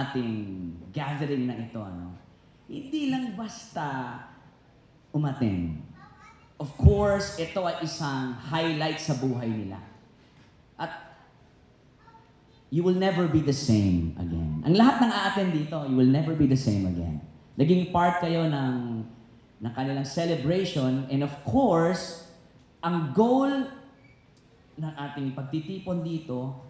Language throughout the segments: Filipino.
ating gathering na ito, hindi lang basta umattend. Of course, ito ay isang highlight sa buhay nila. At you will never be the same again. Ang lahat ng a-attend dito, you will never be the same again. Naging part kayo ng kanilang celebration, and of course, ang goal ng ating pagtitipon dito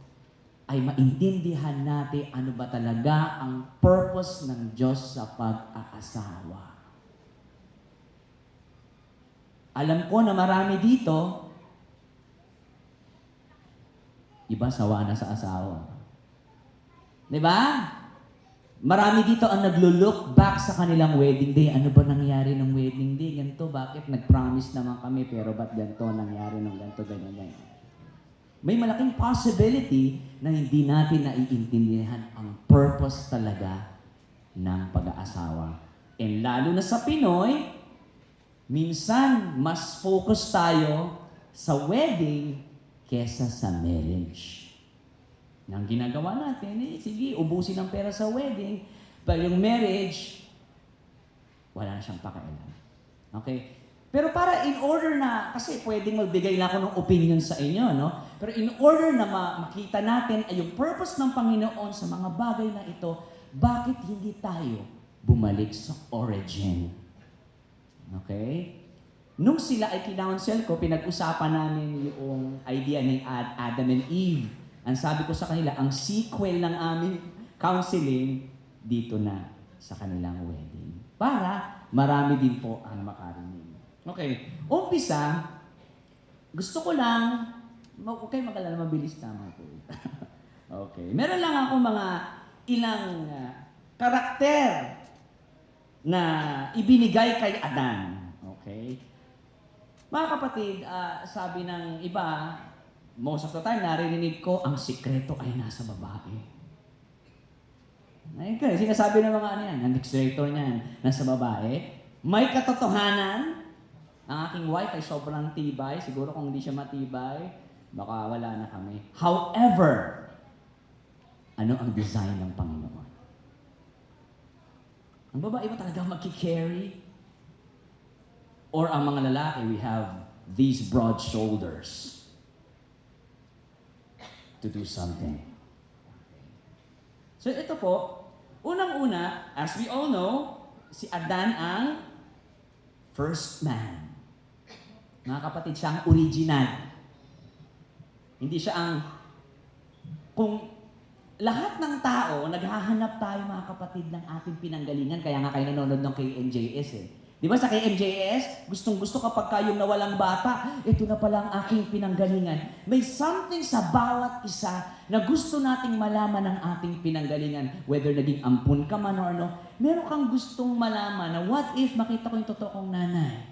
ay maintindihan natin ano ba talaga ang purpose ng Diyos sa pag-aasawa. Alam ko na marami dito, iba sawa na sa asawa. Di ba? Marami dito ang naglo-look back sa kanilang wedding day. Ano ba nangyari ng wedding day? Ganito, bakit nag-promise naman kami pero ba't ganito nangyari ng ganito, ganyan. May malaking possibility na hindi natin naiintindihan ang purpose talaga ng pag-aasawa. And lalo na sa Pinoy, minsan mas focus tayo sa wedding kesa sa marriage. Nang ginagawa natin, sige, ubusin ang pera sa wedding, pero yung marriage, wala na siyang pakialam. Okay? Pero para in order na, kasi pwedeng magbigay na ako ng opinion sa inyo, Pero in order na makita natin ay yung purpose ng Panginoon sa mga bagay na ito, bakit hindi tayo bumalik sa origin? Okay? Nung sila ay kinounsel ko, pinag-usapan namin yung idea ng Adam and Eve. Ang sabi ko sa kanila, ang sequel ng aming counseling dito na sa kanilang wedding. Para marami din po ang makarinig. Okay. Umpisa, gusto ko lang, okay, magalala, mabilis tama po. Okay. Meron lang ako mga ilang karakter na ibinigay kay Adan. Okay? Mga kapatid, sabi ng iba, most of the time, narinig ko, ang sikreto ay nasa babae. Ayun ka, sinasabi ng mga ang dictator niyan, nasa babae. May katotohanan, ang aking wife ay sobrang tibay. Siguro kung hindi siya matibay, baka wala na kami. However, ano ang design ng Panginoon? Ang babae ba talaga magki-carry? Or ang mga lalaki, we have these broad shoulders to do something. So ito po, unang-una, as we all know, si Adan ang first man. Mga kapatid, siya ang original. Hindi siya ang... Kung lahat ng tao, naghahanap tayo mga kapatid ng ating pinanggalingan, kaya nga kayo nanonood ng KMJS Di ba sa KMJS, gustong-gusto kapag kayong nawalang bata, ito na pala ang aking pinanggalingan. May something sa bawat isa na gusto nating malaman ng ating pinanggalingan. Whether naging ampun ka man o ano, meron kang gustong malaman na what if makita ko yung totoo kong nanay.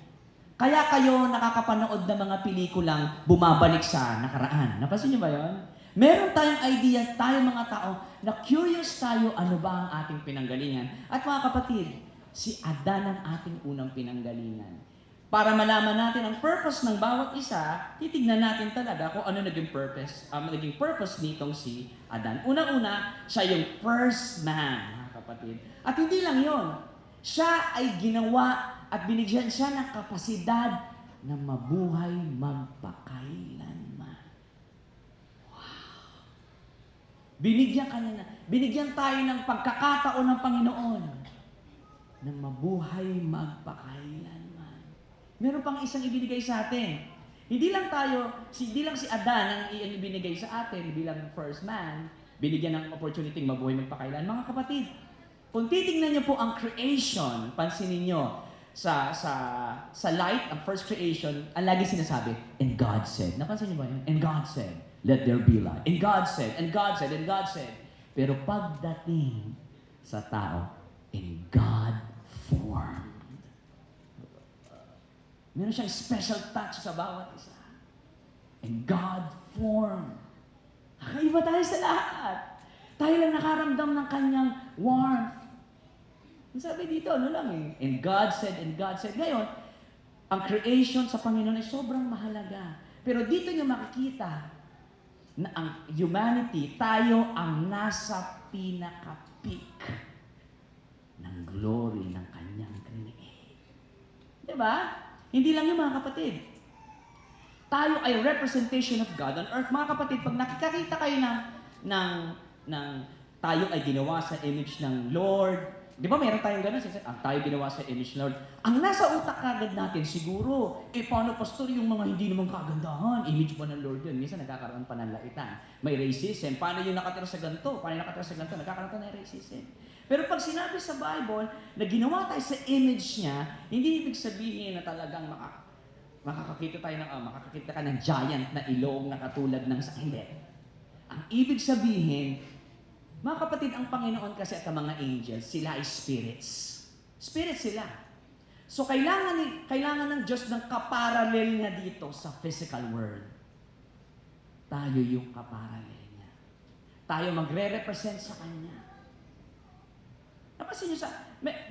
Kaya kayo nakakapanood ng mga pelikulang bumabalik sa nakaraan. Napansin niyo ba yun? Meron tayong idea, tayong mga tao, na curious tayo ano ba ang ating pinanggalingan. At mga kapatid, si Adan ang ating unang pinanggalingan. Para malaman natin ang purpose ng bawat isa, titignan natin talaga kung ano naging purpose nitong si Adan. Unang-una, siya yung first man, mga kapatid. At hindi lang yon, siya ay ginawa at binigyan siya ng kapasidad na mabuhay magpakailanman. Wow! Binigyan tayo ng pagkakataon ng Panginoon na mabuhay magpakailanman. Meron pang isang ibinigay sa atin. Hindi lang si Adan ang ibinigay sa atin bilang first man, binigyan ng opportunity mabuhay magpakailanman. Mga kapatid, kung titingnan niyo po ang creation, pansinin niyo, sa light, ang first creation, ang lagi sinasabi, and God said. Napansin niyo ba yun? And God said, let there be light. And God said, and God said, and God said. Pero pagdating sa tao, and God formed. Meron siyang special touch sa bawat isa. And God formed. Kakaiba tayo sa lahat. Tayo lang nakaramdam ng kanyang warmth. Sabi dito, and God said, and God said. Ngayon, ang creation sa Panginoon ay sobrang mahalaga. Pero dito niyo makikita na ang humanity, tayo ang nasa pinaka-peak ng glory ng kanyang create. Diba? Hindi lang yung mga kapatid. Tayo ay representation of God on earth. Mga kapatid, pag nakikita kayo ng tayo ay ginawa sa image ng Lord, di ba meron tayong gano'n? Tayo ginawa sa image ng Lord. Ang nasa utak kagad natin siguro, paano pastor yung mga hindi naman kagandahan? Image ba ng Lord yun? Minsan nagkakaroon pa ng laitan. May racism. Paano yung nakatira sa ganito? Paano yung nakatira sa ganito? Nagkakaroon pa ng racism. Pero pag sinabi sa Bible na ginawa tayo sa image niya, hindi ibig sabihin na talagang makakakita ka ng giant na ilong na katulad ng sa hindi. Ang ibig sabihin, mga kapatid, ang Panginoon kasi at ang mga angels, sila ay spirits. Spirits sila. So kailangan ng Diyos ng kaparalel niya dito sa physical world. Tayo yung kaparalel niya. Tayo magre-represent sa Kanya.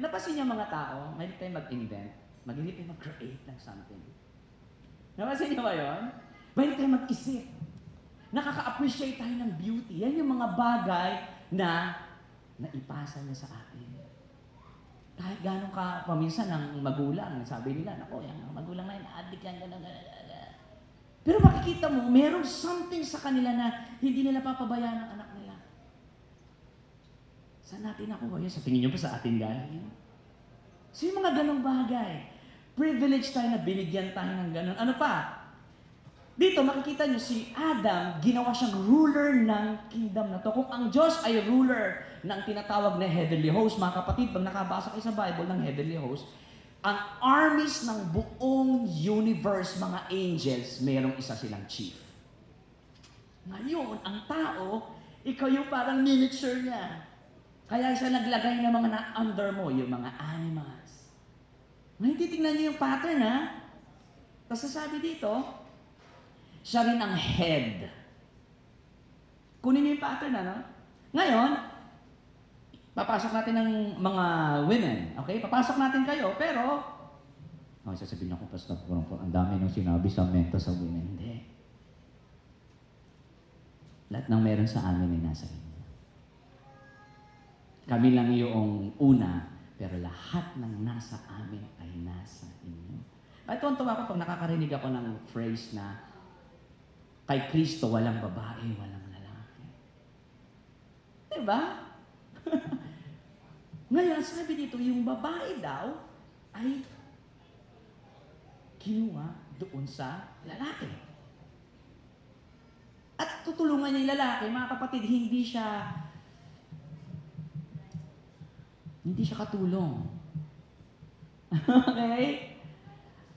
Napasin niyo mga tao, mahilig tayo mag-invent, mahilig tayo mag-create ng something. Napasin niyo ba yun? Mahilig tayo mag-isip. Nakaka-appreciate tayo ng beauty. Yan yung mga bagay na naipasa niya sa atin. Kahit gano'n ka paminsan ng magulang, sabi nila, nako, yung magulang na yun, addict yan, gano'n. Pero makikita mo, merong something sa kanila na hindi nila papabayaan ng anak nila. Saan natin nakuha yun? Sa tingin niyo ba sa atin galing yun? So yung mga ganong bagay, privilege tayo na binigyan tayo ng ganon. Ano pa? Dito, makikita nyo, si Adam, ginawa siyang ruler ng kingdom na to. Kung ang Diyos ay ruler ng tinatawag na heavenly host, mga kapatid, pag nakabasa kayo sa Bible ng heavenly host, ang armies ng buong universe, mga angels, mayroong isa silang chief. Ngayon, ang tao, ikaw yung parang miniature niya. Kaya siya naglagay ng mga na-under mo, yung mga animals. Ngayon, titignan niyo yung pattern, ha? Tapos sasabi dito, siya rin ang head. Kunin niyo yung pattern, ano? Ngayon, papasok natin ng mga women. Okay? Papasok natin kayo, pero sasabihin ako, Pastor, ang dami nang sinabi sa mento sa women. Hindi. Lahat ng meron sa amin ay nasa inyo. Kami lang yung una, pero lahat ng nasa amin ay nasa inyo. At tuwan-tuwa ako pag nakakarinig ako ng phrase na kay Kristo walang babae, walang lalaki. Diba? Ngayon, sabi dito, yung babae daw ay kinuha doon sa lalaki. At tutulungan niya yung lalaki, mga kapatid, hindi siya katulong. Okay?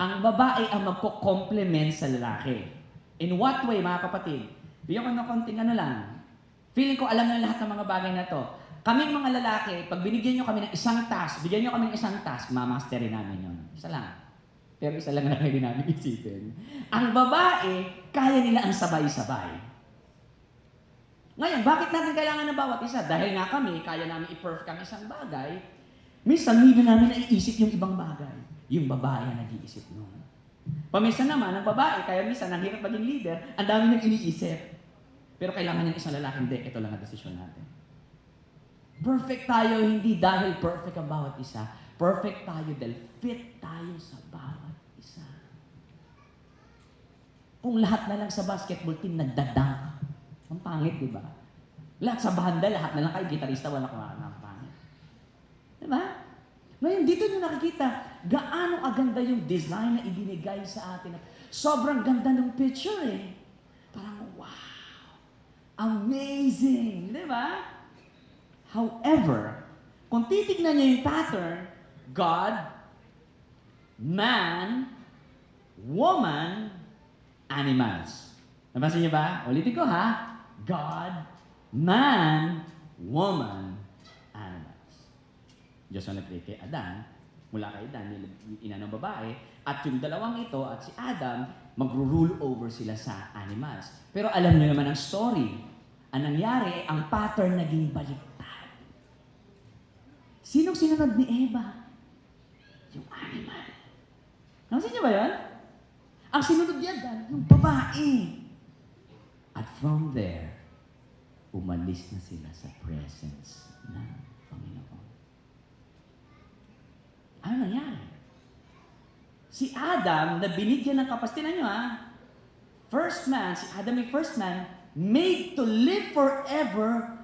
Ang babae ang magko-complement sa lalaki. In what way, mga kapatid? Bigyan ko ng konting lang. Feeling ko alam na lahat ng mga bagay na to. Kaming mga lalaki, pag binigyan nyo kami ng isang task, bigyan nyo kami ng isang task, mamasterin namin yun. Isa lang. Pero isa lang hindi namin isipin. Ang babae, kaya nila ang sabay-sabay. Ngayon, bakit natin kailangan ng bawat isa? Dahil nga kami, kaya namin i-perfect ang isang bagay, minsan hindi namin naiisip yung ibang bagay. Yung babae ang nag-iisip nun. Paminsan naman, ang babae, kaya minsan, ang hirap maging leader, ang dami nang iniisip. Pero kailangan ng isang lalaki, hindi, ito lang ang desisyon natin. Perfect tayo, hindi dahil perfect ang bawat isa. Perfect tayo dahil fit tayo sa bawat isa. Kung lahat na lang sa basketball team nagdadunk, ang pangit, di ba? Lahat sa banda, lahat na lang kayo, gitarista, wala kumakana, ang pangit. Di ba? Ngayon, dito nyo nakikita, gaano aganda yung design na ibinigay sa atin. Sobrang ganda ng picture eh. Parang, wow! Amazing! Di ba? However, kung titignan niyo yung pattern, God, man, woman, animals. Napansin niyo ba? Ulitin ko ha. God, man, woman, animals. Diyos ang nag-create kay Adan, mula kay Adan, ina ng babae, at yung dalawang ito at si Adam, magro-rule over sila sa animals. Pero alam niyo naman ang story. Ang nangyari, ang pattern naging baliktad. Sinong sinunod ni Eva? Yung animal. Napansin niyo ba yun? Ang sinunod ni Adan, yung babae. At from there, umalis na sila sa presence ng Panginoon. Ano nangyari? Si Adam na binigyan ng kapasitinan nyo first man, si Adam ay first man, made to live forever,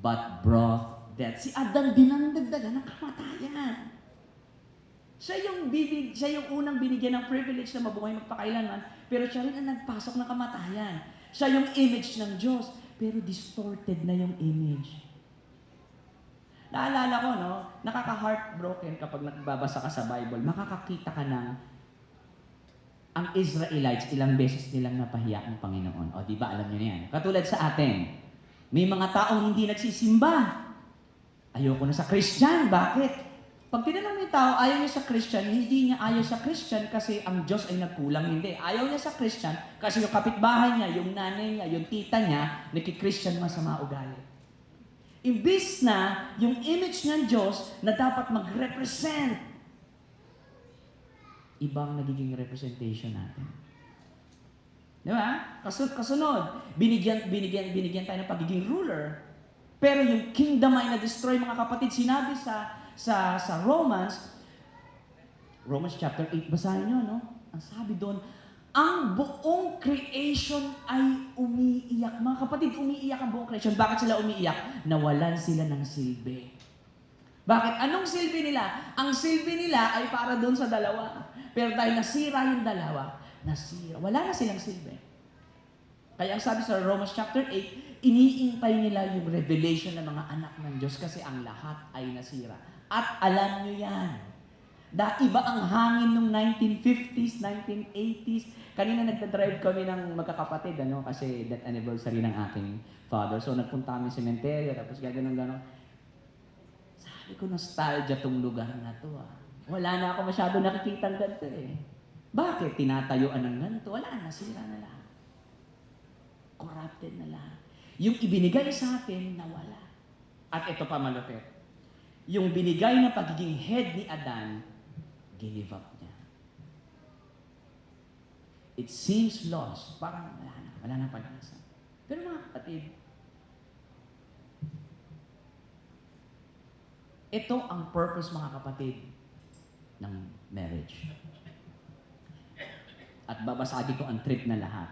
but brought death. Si Adam dinandagdagan ng kamatayan. Siya yung unang binigyan ng privilege na mabuhay magpakailanman, pero siya rin ang nagpasok ng kamatayan. Siya yung image ng Diyos, pero distorted na yung image. Naalala ko, nakaka-heartbroken kapag nagbabasa ka sa Bible, makakakita ka ng ang Israelites, ilang beses nilang napahiya ng Panginoon. O, di ba? Alam niyo na yan. Katulad sa atin, may mga taong hindi nagsisimba. Ayoko na sa Christian. Bakit? Pag tinanong mo yung tao, ayaw niya sa Christian, hindi niya ayaw sa Christian kasi ang Diyos ay nagkulang. Hindi. Ayaw niya sa Christian kasi yung kapitbahay niya, yung nanay niya, yung tita niya, nagki-Christian masama ugali. Imbis na yung image ng Diyos na dapat mag-represent, ibang nagiging representation natin. Di ba? Kasunod, binigyan tayo ng pagiging ruler. Pero yung kingdom ay na-destroy, mga kapatid. Sinabi sa Romans chapter 8, basahin nyo, no? Ang sabi doon, ang buong creation ay umiiyak. Mga kapatid, umiiyak ang buong creation. Bakit sila umiiyak? Nawalan sila ng silbi. Bakit? Anong silbi nila? Ang silbi nila ay para doon sa dalawa. Pero dahil nasira yung dalawa, wala na silang silbi. Kaya ang sabi sa Romans chapter 8, iniintay nila yung revelation ng mga anak ng Diyos kasi ang lahat ay nasira. At alam nyo yan. Iba ang hangin nung 1950s, 1980s. Kanina nagdadrive kami ng magkakapatid, kasi death anniversary ng aking father. So nagpunta kami sa sementeryo, tapos gano'n. Sabi ko, nostalgia tong lugar na to. Wala na ako masyado nakikita ng ganito Bakit? Tinatayuan ng ganito. Wala, nasira na lahat. Corrupted na lahat. Yung ibinigay sa atin, nawala. At ito pa malupit. Yung binigay na pagiging head ni Adan, give up niya. It seems lost. Parang wala na pag-asa. Pero mga kapatid, ito ang purpose, mga kapatid, ng marriage. At babasagin ko ang trip na lahat.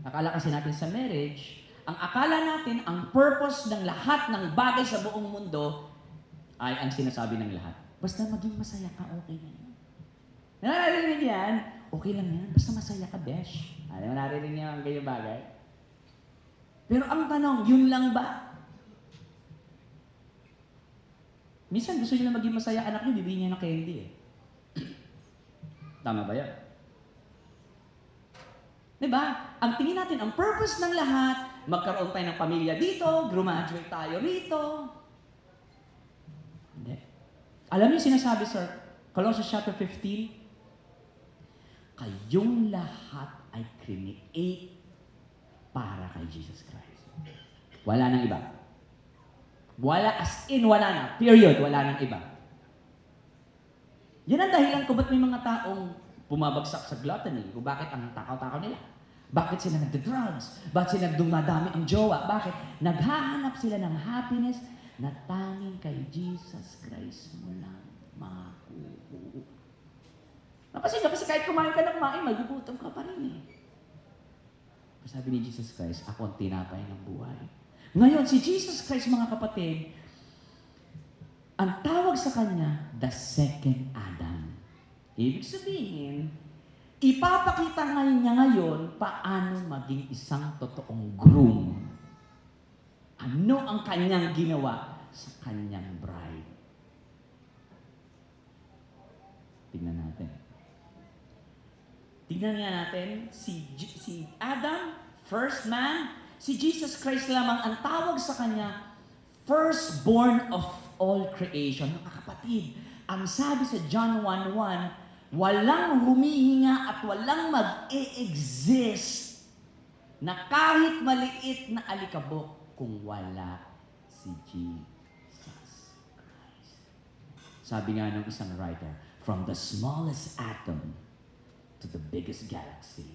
Akala kasi natin sa marriage, ang akala natin, ang purpose ng lahat ng bagay sa buong mundo ay ang sinasabi ng lahat. Basta maging masaya ka, okay na yan. Narinig yan? Okay lang yan. Basta masaya ka, besh. Narinig niya ang ganyang bagay. Pero ang tanong, yun lang ba? Minsan gusto niyo na maging masaya anak niyo, bibigyan niya ng candy Tama ba yan? Diba? Ang tingin natin, ang purpose ng lahat, magkaroon tayo ng pamilya dito, graduate tayo rito. Hindi. Alam niyo sinasabi sa Colossians chapter 15, kayong lahat ay create para kay Jesus Christ. Wala nang iba. Wala, as in wala na. Period. Wala nang iba. Yan ang dahilan kung ba't may mga taong bumabagsak sa gluttony. Kung bakit ang takaw-takaw nila. Bakit sila nagda-drugs? Bakit sila dumadami ang jowa? Bakit? Naghahanap sila ng happiness na tanging kay Jesus Christ mo lang makukuha. Napasin kasi kahit kumain ka ng kumain, magugutom ka pa rin Sabi ni Jesus Christ, ako ang tinapay ng buhay. Ngayon, si Jesus Christ, mga kapatid, ang tawag sa kanya, the second Adam. Ibig sabihin, ipapakita niya ngayon paano maging isang totoong groom. Ano ang kanyang ginawa sa kanyang bride? Tingnan natin. Tingnan nga natin, si Adam, first man, si Jesus Christ lamang ang tawag sa kanya, firstborn of all creation. Mga kapatid, ang sabi sa John 1:1, walang humihinga at walang mag-e-exist na kahit maliit na alikabok kung wala si Jesus Christ. Sabi nga ng isang writer, from the smallest atom to the biggest galaxy,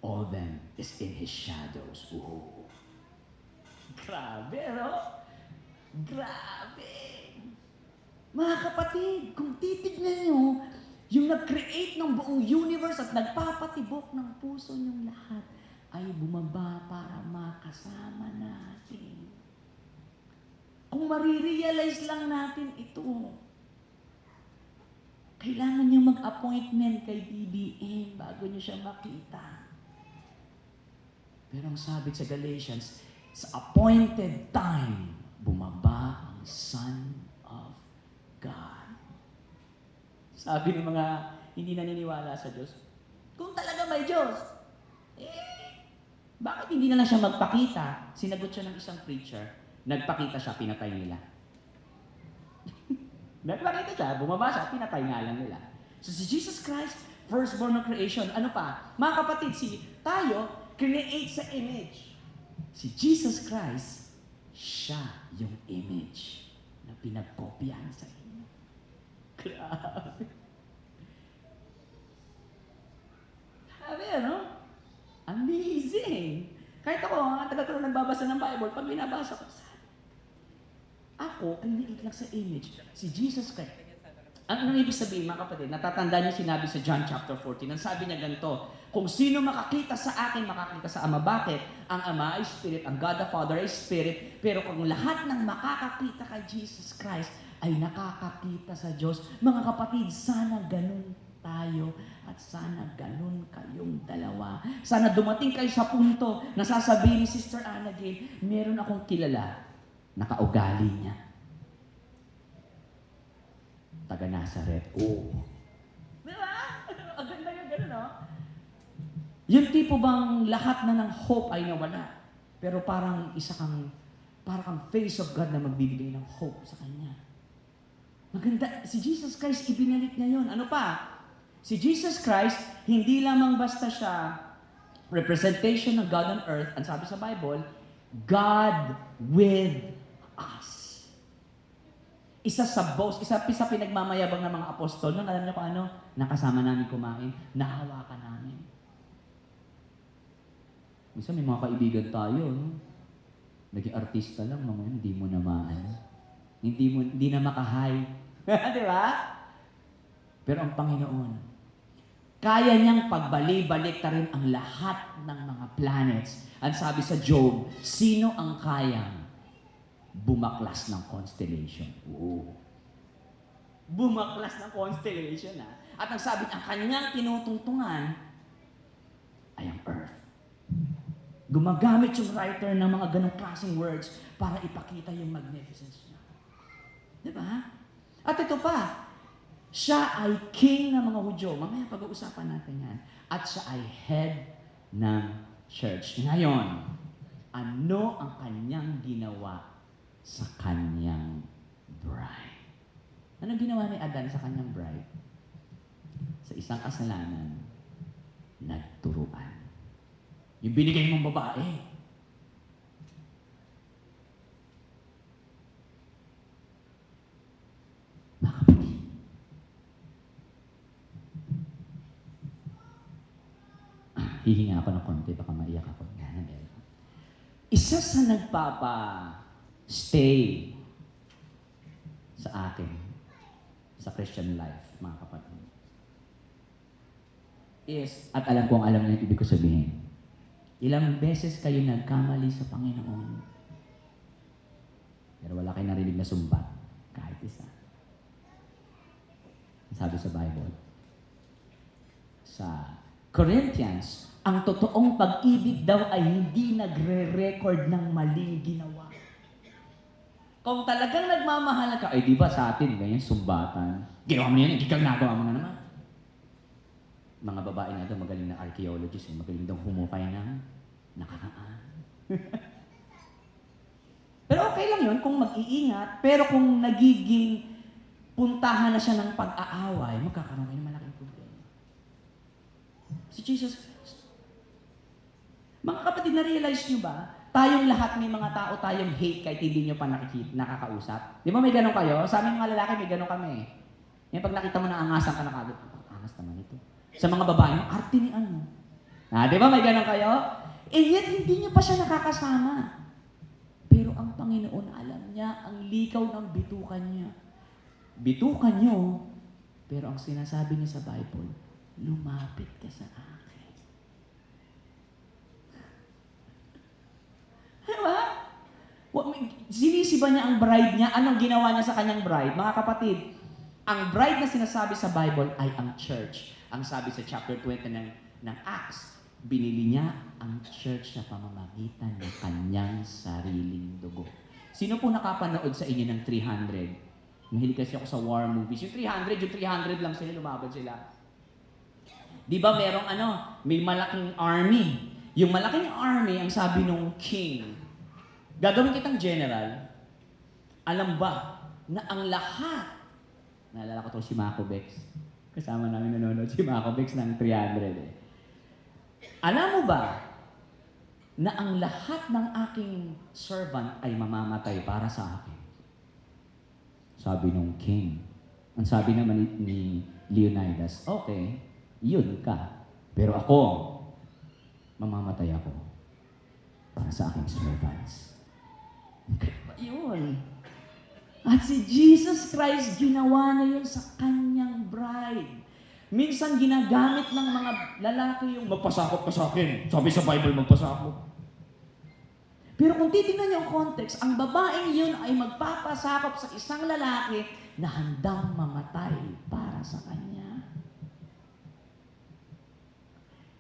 all them is in His shadows. Oh. Grabe, no? Grabe. Mga kapatid, kung titignan nyo, yung nag-create ng buong universe at nagpapatibok ng puso niyong lahat, ay bumaba para makasama natin. Kung marirealize lang natin ito, kailangan niyo mag-appointment kay BBM bago niyo siya makita. Pero ang sabi sa Galatians, sa appointed time, bumaba ang Son of God. Sabi ng mga hindi naniniwala sa Diyos, kung talaga may Diyos, bakit hindi na lang siya magpakita? Sinagot siya ng isang preacher, nagpakita siya, pinatay nila. Nagpakita siya, bumaba siya, pinatay nga lang nila. So si Jesus Christ, firstborn of creation, ano pa? Mga kapatid, tayo, create sa image. Si Jesus Christ, siya yung image na pinagkopyahan sa inyo. Grabe. Grabe, ano? Amazing! Kahit ako, ang tagal ko na nagbabasa ng Bible, pag binabasa ko, ako, create lang sa image. Si Jesus Christ. Ang ibig sabihin, mga kapatid, natatandaan niyo sinabi sa John chapter 14, ang sabi niya ganito, kung sino makakita sa akin, makakita sa Ama. Bakit? Ang Ama ay Spirit, ang God the Father ay Spirit, pero kung lahat ng makakakita kay Jesus Christ ay nakakakita sa Diyos, mga kapatid, sana ganun tayo at sana ganun kayong dalawa. Sana dumating kayo sa punto na sasabihin ni Sister Anna Gail, meron akong kilala, nakaugali niya. Taga Nazareth. Oh. Diba? Ang ganda yung gano'n, no? Yung tipo bang lahat na ng hope ay nawala, pero parang parang face of God na magbibigay ng hope sa Kanya. Maganda. Si Jesus Christ, ibinalik niya yun. Ano pa? Si Jesus Christ, hindi lamang basta siya representation ng God on earth, ang sabi sa Bible, God with us. Isa sa pinagmamayabang ng mga apostol, nung alam niyo kung ano, nakasama namin kumain, nahawakan namin. Minsan may mga kaibigan tayo, no? Naging artista lang, mga hindi mo na hindi na makahay. Di ba? Pero ang Panginoon, kaya niyang pagbali-balik rin ang lahat ng mga planets. Ang sabi sa Job, sino ang kayang bumaklas ng constellation? Oo. Bumaklas ng constellation, ha? At ang sabi, ang kanyang tinutungtungan ay ang earth. Gumagamit yung writer ng mga ganong klaseng words para ipakita yung magnificence niya. Diba? At ito pa, siya ay king ng mga Hudyo. Mamaya pag-uusapan natin yan. At siya ay head ng church. Ngayon, ano ang kanyang ginawa sa kanyang bride? Anong ginawa ni Adan sa kanyang bride? Sa isang kasalanan, nagturuan. Yung binigay mong babae. Mga kapatid, hihinga ako ng konti, baka maiyak ako. Isa sa nagpapa-stay sa akin, sa Christian life, mga kapatid, is, at alam kong alam niyo yung ibig ko sabihin, ilang beses kayo nagkamali sa Panginoon, pero wala kayo narinig na sumbat, kahit isa. Sabi sa Bible, sa Corinthians, ang totoong pag-ibig daw ay hindi nagre-record ng maling ginawa. Kung talagang nagmamahal ka, ay di ba sa atin, ganyan, sumbatan. Ginawa mo yan, ikaw nagawa mo na naman. Mga babae na daw, magaling na archaeologist, magaling daw humukay na nakaraan. Pero okay lang yun kung mag-iingat, pero kung nagiging puntahan na siya ng pag-aaway, magkakaroon kayo ng malaking problema. Si Jesus, mga kapatid, na-realize nyo ba, tayong lahat may mga tao tayong hate kahit hindi nyo pa nakakausap? Di ba may ganon kayo? Sa aming mga lalaki, may ganon kami. Yung pag nakita mo na angasan ka na kagad, angas naman ito. Sa mga babae, arte ni ano. Di ba may ganun kayo? And yet, hindi niyo pa siya nakakasama. Pero ang Panginoon, alam niya ang likaw ng bitukan niya. Bitukan niyo, pero ang sinasabi niya sa Bible, lumapit ka sa akin. Diba? Sinisiba niya ang bride niya. Anong ginawa niya sa kanyang bride? Mga kapatid, ang bride na sinasabi sa Bible ay ang church. Ang sabi sa chapter 20 ng Acts, binili niya ang church sa pamamagitan ng kanyang sariling dugo. Sino po nakapanood sa inyo ng 300? Mahilig kasi ako sa war movies. Yung 300 lang sila, lumaban sila. Di ba may malaking army. Yung malaking army, ang sabi nung king, gagawin kitang general, alam ba na ang lahat, naalala ko to si Mako Bex, kasama namin nanonood si Mako Bex ng 300 Alam mo ba na ang lahat ng aking servant ay mamamatay para sa akin? Sabi nung king. Ang sabi naman ni Leonidas, okay, yun ka. Pero ako, mamamatay ako para sa aking servants. Yun. At si Jesus Christ, ginawa na yun sa kanyang bride. Minsan ginagamit ng mga lalaki yung magpasakop ka sa akin. Sabi sa Bible, magpasakop. Pero kung titingnan niyo ang context, ang babaeng yun ay magpapasakop sa isang lalaki na handang mamatay para sa kanya.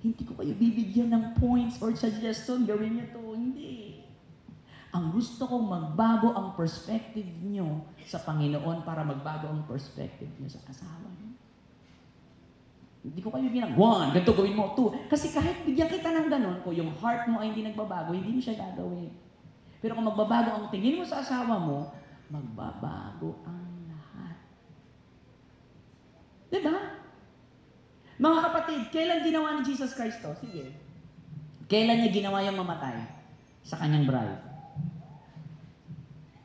Hindi ko kayo bibigyan ng points or suggestion, gawin niyo to. Hindi. Ang gusto kong magbago ang perspective niyo sa Panginoon para magbago ang perspective niyo sa asawa niyo. Hindi ko kayo bibigyan ng 1, ganito gawin mo, 2. Kasi kahit bigyan kita ng ganon, kung yung heart mo ay hindi nagbabago, hindi mo siya gagawin. Pero kung magbabago ang tingin mo sa asawa mo, magbabago ang lahat. Diba? Mga kapatid, kailan ginawa ni Jesus Christ to? Sige. Kailan niya ginawa yung mamatay sa kanyang bride?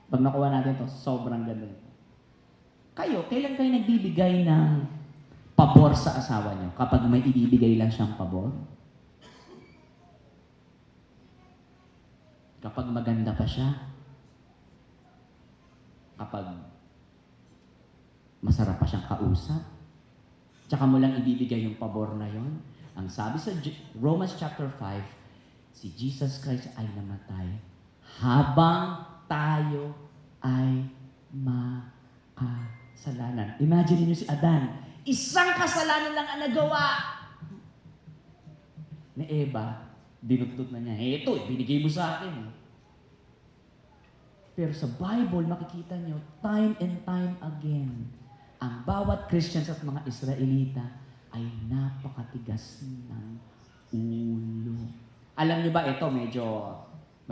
Pag nakuha natin to, sobrang ganda. Kayo, kailan kayo nagbibigay ng pabor sa asawa niyo kapag may ibibigay lang siyang pabor? Kapag maganda pa siya? Kapag masarap pa siyang kausap? Tsaka mo lang ibibigay yung pabor na yon? Ang sabi sa Romans chapter 5, si Jesus Christ ay namatay habang tayo ay makasalanan. Imagine niyo si Adan. Isang kasalanan lang ang nagawa ni Eva. Dinugtog na niya, eto, binigay mo sa akin. Pero sa Bible, makikita niyo, time and time again, ang bawat Christians at mga Israelita ay napakatigas ng ulo. Alam niyo ba, ito medyo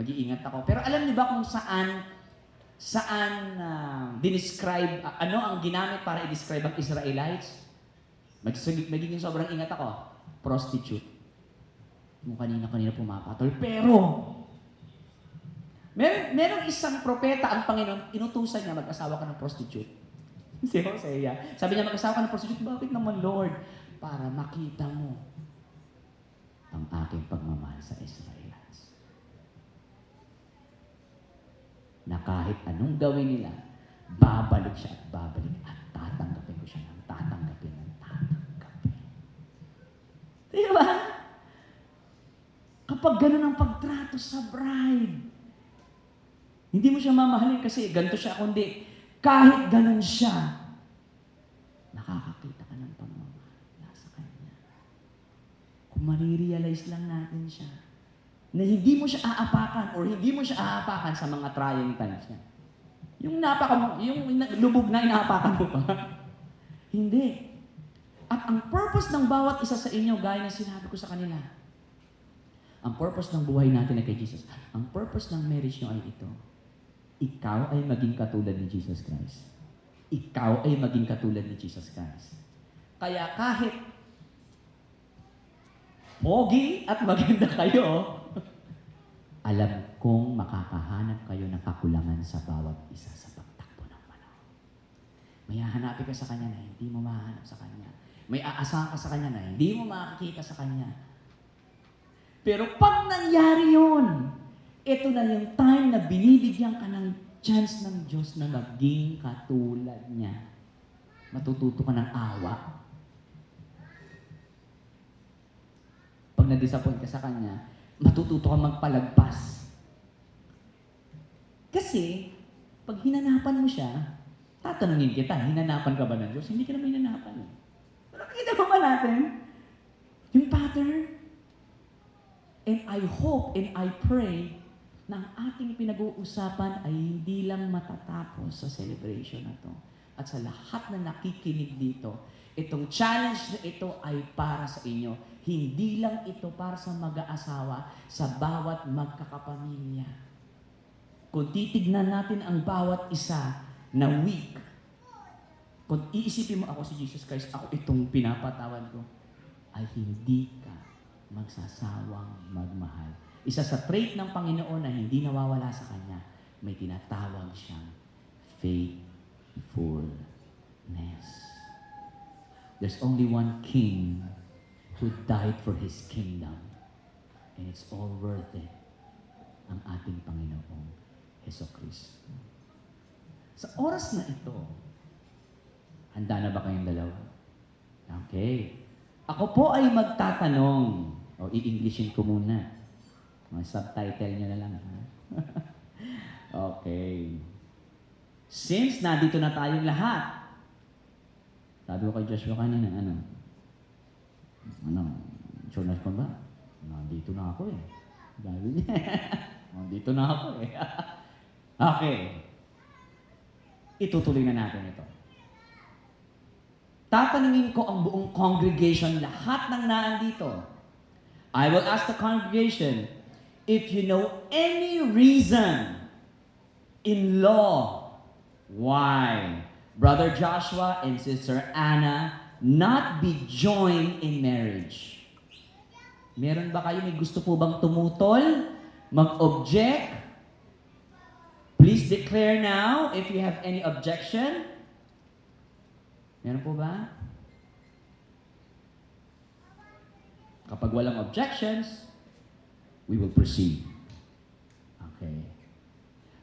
mag-iingat ako. Pero alam niyo ba kung saan dinescribe, ano ang ginamit para i-describe ang Israelites? Magiging sobrang ingat ako. Prostitute. Kung kanina-kanina pumapatol. Pero, merong isang propeta ang Panginoon, inutusan niya mag-asawa ka ng prostitute. Si Hosea. Sabi niya, mag-asawa ka ng prostitute. Bakit naman, Lord? Para makita mo ang aking pagmamahal sa Israelites. Na kahit anong gawin nila, babalik siya at babalik at tatanggapin ko siya ng tatanggapin. Diba? Kapag ganun ang pagtrato sa bride, hindi mo siya mamahalin kasi ganito siya, kundi kahit ganun siya, nakakakita ka ng pagmamahal sa kanya. Kung marirealize lang natin siya, na hindi mo siya aapakan or hindi mo siya aapakan sa mga trying times niya. Yung lubog na inaapakan mo pa. Hindi. At ang purpose ng bawat isa sa inyo, gaya na sinabi ko sa kanila, ang purpose ng buhay natin ay kay Jesus. Ang purpose ng marriage nyo ay ito. Ikaw ay maging katulad ni Jesus Christ. Ikaw ay maging katulad ni Jesus Christ. Kaya kahit pogi at maganda kayo, alam kong makakahanap kayo ng kakulangan sa bawat isa sa pagtakbo ng panahon. May hahanapin ka sa Kanya na hindi mo mahanap sa Kanya. May aasahan ka sa Kanya na hindi mo makakita sa Kanya. Pero pag nangyari yun, ito na yung time na binibigyan ka ng chance ng Diyos na maging katulad niya. Matututo ka ng awa. Pag na-disappoint ka sa Kanya, matututo ka magpalagpas. Kasi, pag hinanapan mo siya, tatanungin kita, hinanapan ka ba ng Diyos? Hindi ka naman hinanapan. Pero nakikita mo ba natin? Yung pattern. And I hope and I pray na ang ating pinag-uusapan ay hindi lang matatapos sa celebration na to. At sa lahat na nakikinig dito, itong challenge na ito ay para sa inyo. Hindi lang ito para sa mag-aasawa, sa bawat magkakapamilya. Kung titignan natin ang bawat isa na weak, kung iisipin mo ako si Jesus Christ, ako itong pinapatawad ko, ay hindi ka magsasawang magmahal. Isa sa trait ng Panginoon na hindi nawawala sa Kanya, may tinatawag siyang faithfulness. There's only one King who died for His kingdom. And it's all worth it. Ang ating Panginoong Hesukristo. Sa oras na ito, handa na ba kayong dalawa? Okay. Ako po ay magtatanong. O, i-Englishin ko muna. Mga subtitle nyo na lang. Ha? Okay. Since nandito na tayong lahat, sabi ko kay Joshua kanina, sure na ba? Nandito na ako eh. Sabi niya, nandito na ako eh. Okay. Itutuloy na natin ito. Tatanungin ko ang buong congregation, lahat ng naandito. I will ask the congregation, if you know any reason in law why Brother Joshua and Sister Anna not be joined in marriage. Meron ba kayo, may gusto po bang tumutol? Mag-object? Please declare now if you have any objection. Meron po ba? Kapag walang objections, we will proceed. Okay.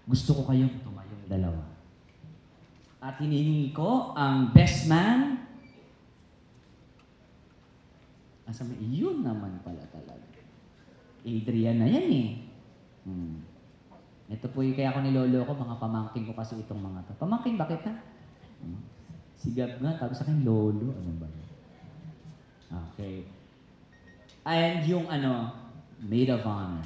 Gusto ko kayong tumayong dalawa. At hinihingi ko ang best man. Asa may yun naman pala talaga. Adrian na yan eh. Ito po yung kaya ako nilolo ko, mga pamangkin ko kasi itong mga to. Pamangkin, bakit ha? Sigab nga, tawag sa akin, lolo. Ano ba yun? Okay. And yung maid of honor.